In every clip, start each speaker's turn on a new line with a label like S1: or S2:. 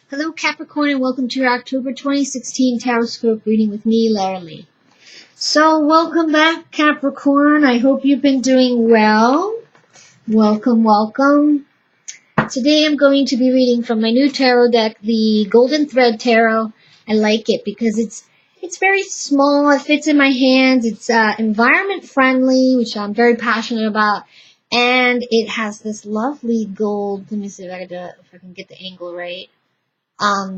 S1: Hello Capricorn and welcome to your October 2016 Tarotscope reading with me, Lara Lee. So welcome back Capricorn. I hope you've been doing well. Welcome. Today I'm going to be reading from my new tarot deck, the Golden Thread Tarot. I like it because it's very small. It fits in my hands. It's environment friendly, which I'm very passionate about. And it has this lovely gold. Let me see if I can get the angle right.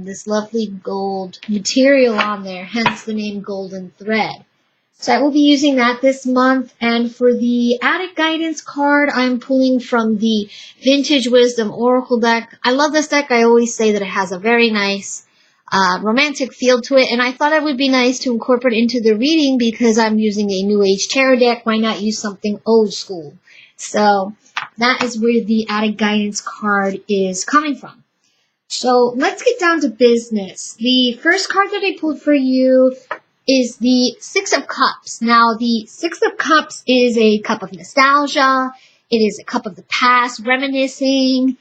S1: This lovely gold material on there, hence the name Golden Thread. So I will be using that this month. And for the Attic Guidance card, I'm pulling from the Vintage Wisdom Oracle deck. I love this deck. I always say that it has a very nice romantic feel to it. And I thought it would be nice to incorporate into the reading because I'm using a New Age tarot deck. Why not use something old school? So that is where the Attic Guidance card is coming from. So let's get down to business. The first card that I pulled for you is the Six of Cups. Now, the Six of Cups is a cup of nostalgia. It is a cup of the past, reminiscing,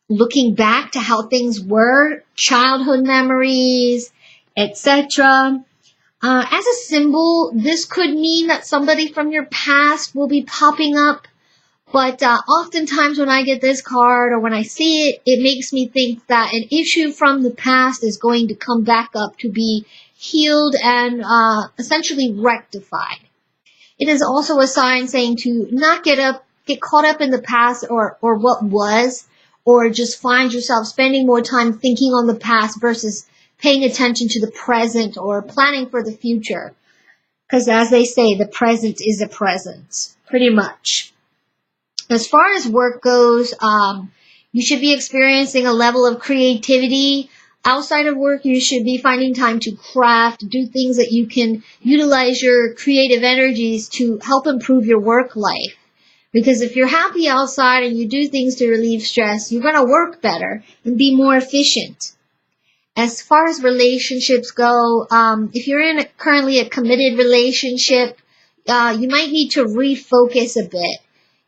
S1: looking back to how things were, childhood memories, etc. As a symbol, this could mean that somebody from your past will be popping up. But oftentimes when I get this card or when I see it, it makes me think that an issue from the past is going to come back up to be healed and essentially rectified. It is also a sign saying to not get caught up in the past or what was, or just find yourself spending more time thinking on the past versus paying attention to the present or planning for the future. Because as they say, the present is a present, pretty much. As far as work goes, you should be experiencing a level of creativity. Outside of work, you should be finding time to craft, do things that you can utilize your creative energies to help improve your work life. Because if you're happy outside and you do things to relieve stress, you're going to work better and be more efficient. As far as relationships go, if you're in currently a committed relationship, you might need to refocus a bit.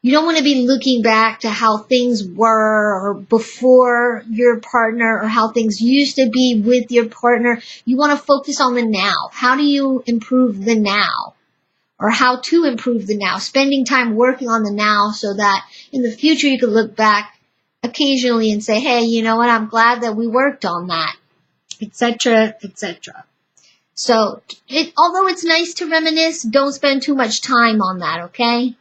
S1: You don't want to be looking back to how things were or before your partner or how things used to be with your partner. You want to focus on the now. How do you improve the now? Or how to improve the now. Spending time working on the now so that in the future you can look back occasionally and say, hey, you know what? I'm glad that we worked on that, etc., etc. So although it's nice to reminisce, don't spend too much time on that, okay?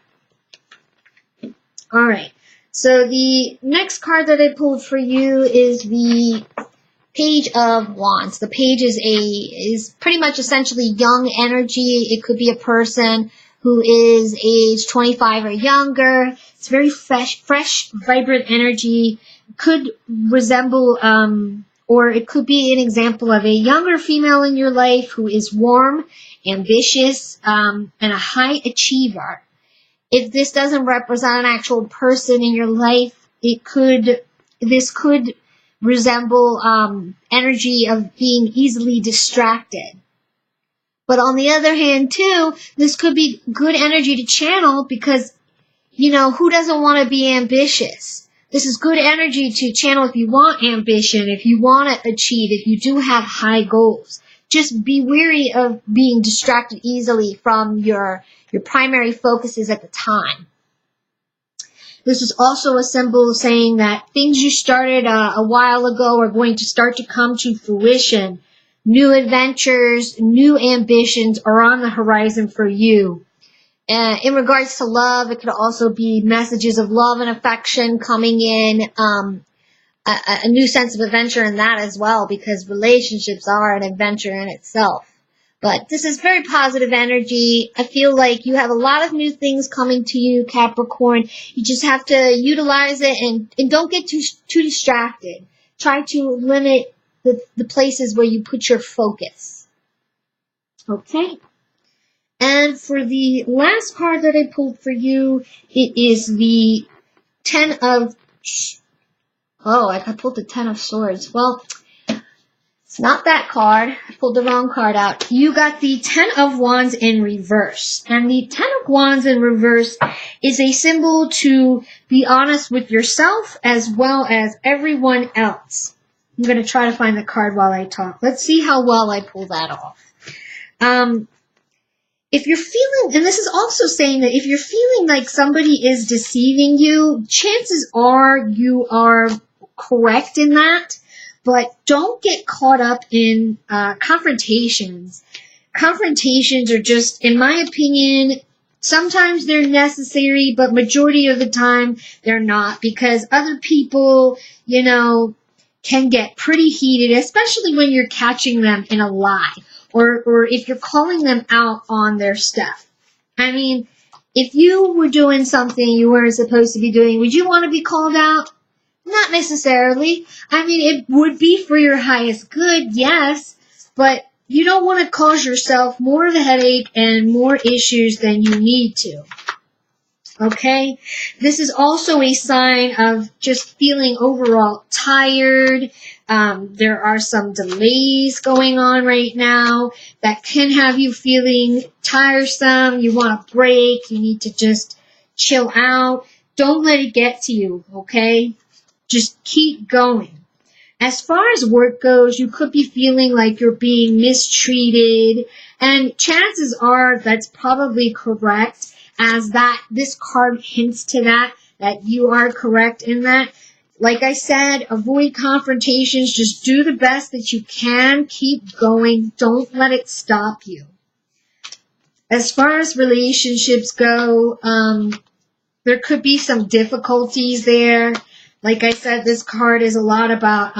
S1: All right, so the next card that I pulled for you is the Page of Wands. The page is pretty much essentially young energy. It could be a person who is age 25 or younger. It's very fresh, vibrant energy. Could resemble, or it could be an example of a younger female in your life who is warm, ambitious, and a high achiever. If this doesn't represent an actual person in your life, this could resemble energy of being easily distracted. But on the other hand, too, this could be good energy to channel because, you know, who doesn't want to be ambitious? This is good energy to channel if you want ambition, if you want to achieve, if you do have high goals. Just be wary of being distracted easily from your primary focuses at the time. This is also a symbol saying that things you started a while ago are going to start to come to fruition. New adventures, new ambitions are on the horizon for you. In regards to love, it could also be messages of love and affection coming in, a new sense of adventure in that as well, because relationships are an adventure in itself. But this is very positive energy. I feel like you have a lot of new things coming to you, Capricorn. You just have to utilize it and don't get too distracted. Try to limit the places where you put your focus. Okay? And for the last card that I pulled for you, it is the I pulled the Ten of Swords. Well, It's not that card. I pulled the wrong card out. You got the Ten of Wands in reverse. And the Ten of Wands in reverse is a symbol to be honest with yourself as well as everyone else. I'm going to try to find the card while I talk. Let's see how well I pull that off. If you're feeling, and this is also saying that if you're feeling like somebody is deceiving you, chances are you are correct in that, but don't get caught up in confrontations. Confrontations are just, in my opinion, sometimes they're necessary, but majority of the time they're not, because other people, you know, can get pretty heated, especially when you're catching them in a lie. Or if you're calling them out on their stuff. I mean, if you were doing something you weren't supposed to be doing, would you want to be called out? Not necessarily. I mean, it would be for your highest good, yes, but you don't want to cause yourself more of a headache and more issues than you need to. Okay? This is also a sign of just feeling overall tired. There are some delays going on right now that can have you feeling tiresome. You want a break. You need to just chill out. Don't let it get to you, okay? Just keep going. As far as work goes, you could be feeling like you're being mistreated, and chances are that's probably correct, as that this card hints to that you are correct in that. Like I said, avoid confrontations. Just do the best that you can. Keep going. Don't let it stop you. As far as relationships go, there could be some difficulties there. Like I said, this card is a lot about,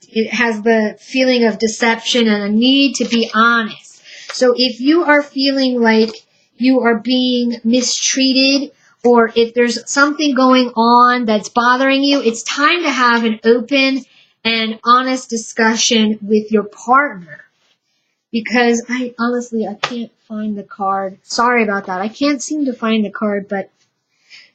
S1: it has the feeling of deception and a need to be honest. So if you are feeling like you are being mistreated, or if there's something going on that's bothering you, it's time to have an open and honest discussion with your partner. Because I can't find the card. Sorry about that. I can't seem to find the card, but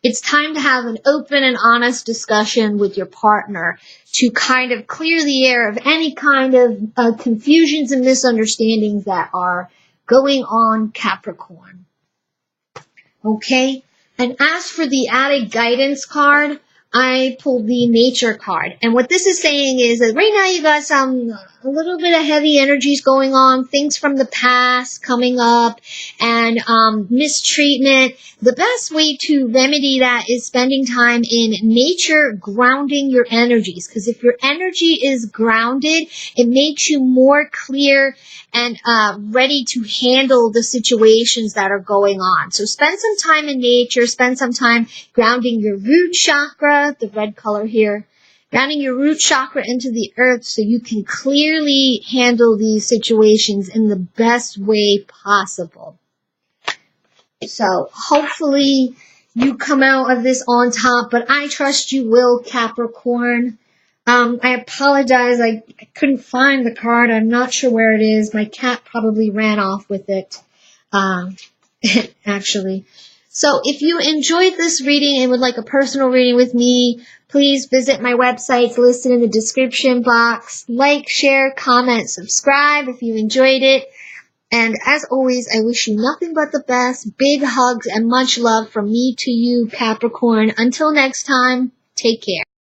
S1: it's time to have an open and honest discussion with your partner to kind of clear the air of any kind of confusions and misunderstandings that are going on, Capricorn. Okay? And as for the added guidance card, I pulled the nature card. And what this is saying is that right now you got a little bit of heavy energies going on, things from the past coming up, and mistreatment. The best way to remedy that is spending time in nature, grounding your energies. Because if your energy is grounded, it makes you more clear and ready to handle the situations that are going on. So spend some time in nature, spend some time grounding your root chakra, the red color here, grounding your root chakra into the earth so you can clearly handle these situations in the best way possible. So hopefully you come out of this on top, but I trust you will, Capricorn. I apologize, I couldn't find the card. I'm not sure where it is. My cat probably ran off with it, actually. So if you enjoyed this reading and would like a personal reading with me, please visit my website listed in the description box. Like, share, comment, subscribe if you enjoyed it. And as always, I wish you nothing but the best. Big hugs and much love from me to you, Capricorn. Until next time, take care.